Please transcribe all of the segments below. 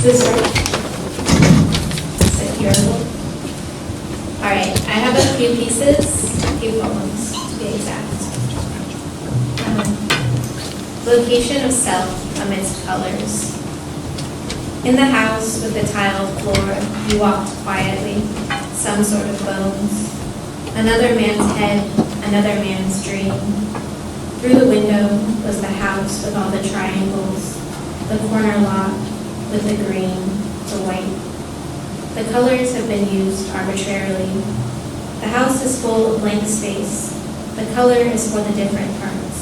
This right? Is it hearable? All right, I have a few pieces, a few poems to be exact. Location of self amidst colors. In the house with the tiled floor, you walked quietly, some sort of bones. Another man's head, another man's dream. Through the window was the house with all the triangles, the corner lot with the green, the white. The colors have been used arbitrarily. The house is full of blank space. The color is for the different parts.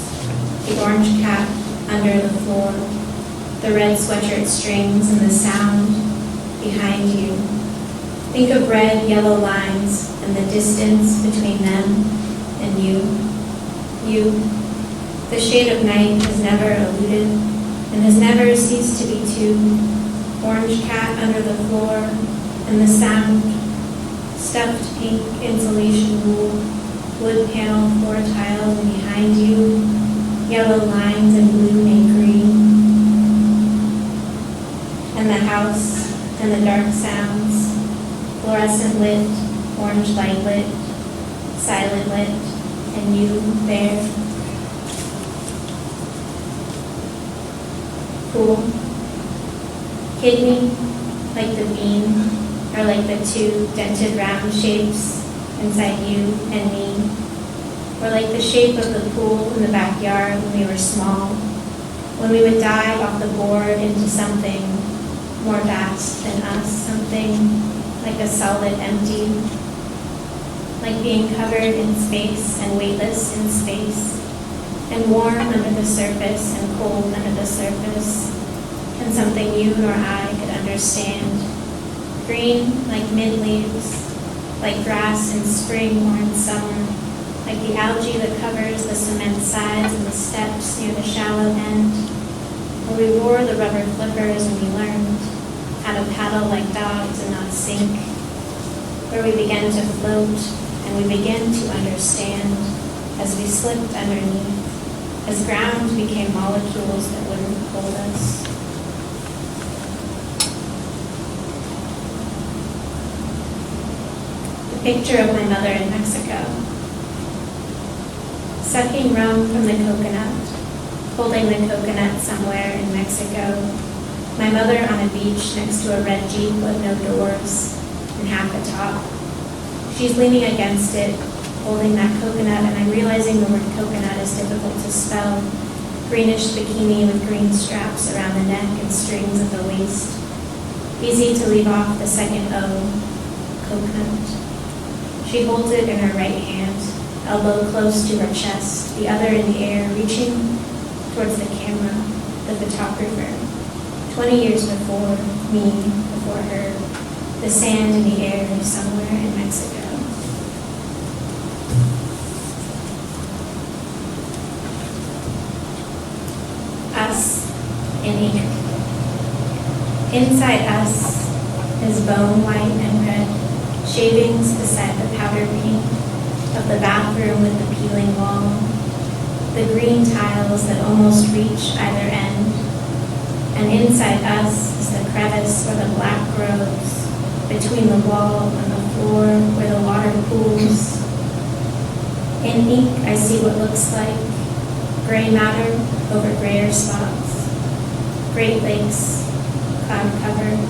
The orange cap under the floor, the red sweatshirt strings and the sound behind you. Think of red, yellow lines and the distance between them and you. You, the shade of night has never eluded and has never ceased to be two. Orange cat under the floor and the sound, stuffed pink insulation wool, wood panel floor tiles and behind you, yellow lines and blue and green. And the house and the dark sounds, fluorescent lit, orange light lit, silent lit, and you there. Cool. Kidney, like the bean, or like the two dented round shapes inside you and me, or like the shape of the pool in the backyard when we were small, when we would dive off the board into something more vast than us, something like a solid empty, like being covered in space and weightless in space, and warm under the surface and cold under the surface, and something you nor I could understand. Green like mid leaves, like grass in spring or in summer, like the algae that covers the cement sides and the steps near the shallow end, where we wore the rubber flippers and we learned how to paddle like dogs and not sink, where we began to float and we began to understand as we slipped underneath, as ground became molecules that wouldn't hold us. The picture of my mother in Mexico, sucking rum from the coconut, holding the coconut somewhere in Mexico. My mother on a beach next to a red Jeep with no doors and half a top. She's leaning against it, holding that coconut, and I'm realizing the word coconut is difficult to spell. Greenish bikini with green straps around the neck and strings at the waist. Easy to leave off the second O, coconut. She holds it in her right hand, elbow close to her chest, the other in the air, reaching towards the camera, the photographer. 20 years before me, before her, the sand in the air somewhere in Mexico. Us in ink. Inside us is bone white and red, shavings beside the powder pink of the bathroom with the peeling wall, the green tiles that almost reach either end, and inside us is the crevice where the black grows, between the wall and the floor where the water pools. In ink I see what looks like gray matter over grayer spots, Great Lakes, cloud covered.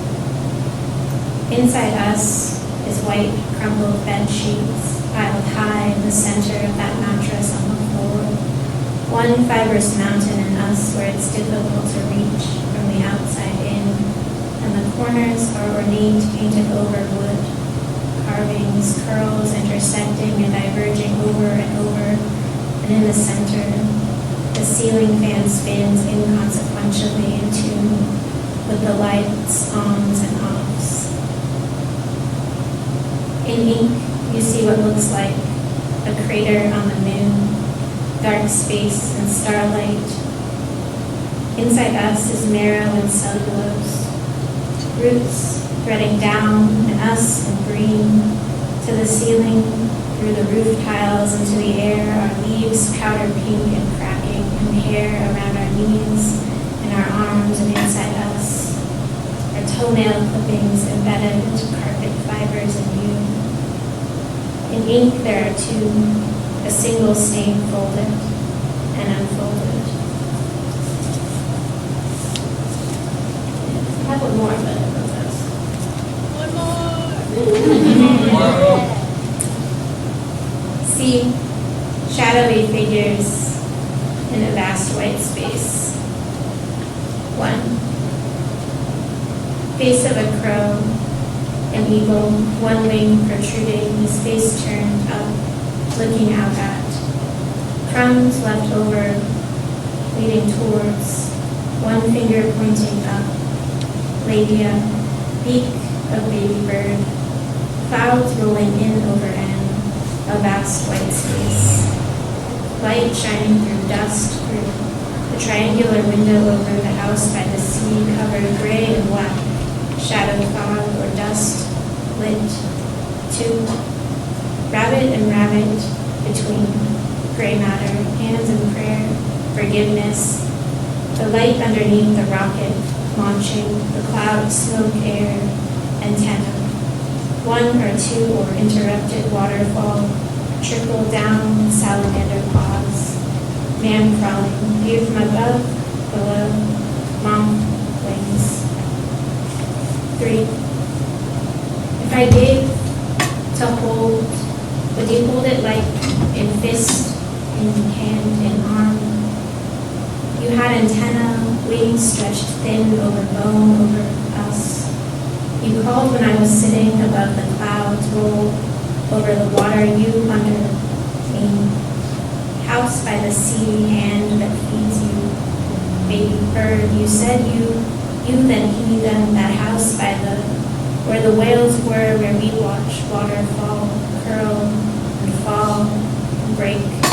Inside us is white, crumpled bed sheets piled high in the center of that mattress on the floor. One fibrous mountain in us where it's difficult to reach from the outside in, and the corners are ornate, painted over wood. Carvings, curls intersecting and diverging over and over, and in the center, the ceiling fan spins inconsequentially in tune with the lights, ons and offs. In ink, you see what looks like a crater on the moon, dark space and starlight. Inside us is marrow and cellulose, roots threading down and us in green to the ceiling, through the roof tiles into the air, our leaves powder pink and cracking, and hair around our knees, and our arms and toenail clippings embedded into carpet fibers and you. In ink there are two, a single stain folded and unfolded. I have one more, but I wrote those. One more! See shadowy figures in a vast white space. One. Face of a crow, an eagle, one wing protruding, his face turned up, looking out at. Crumbs left over, leading towards, one finger pointing up. Labia, beak of baby bird, clouds rolling in over end, a vast white space. Light shining through dust, through the triangular window over the house by the sea, covered gray and black, shadow fog or dust, lit. Two, rabbit and rabbit between, gray matter, hands in prayer, forgiveness, the light underneath the rocket, launching, the cloud, smoke, air, antenna. One or two or interrupted waterfall, trickle down, salamander paws, man crawling, view from above, below, mom wings. Three, if I gave to hold, would you hold it like in fist, in hand, in arm? You had antenna, wings stretched thin over bone, over us. You called when I was sitting above the clouds, roll over the water, you under me. House by the sea, hand that feeds you. Baby bird, you said you then he then, that house by the, where the whales were, where we watch water fall, curl and fall and break.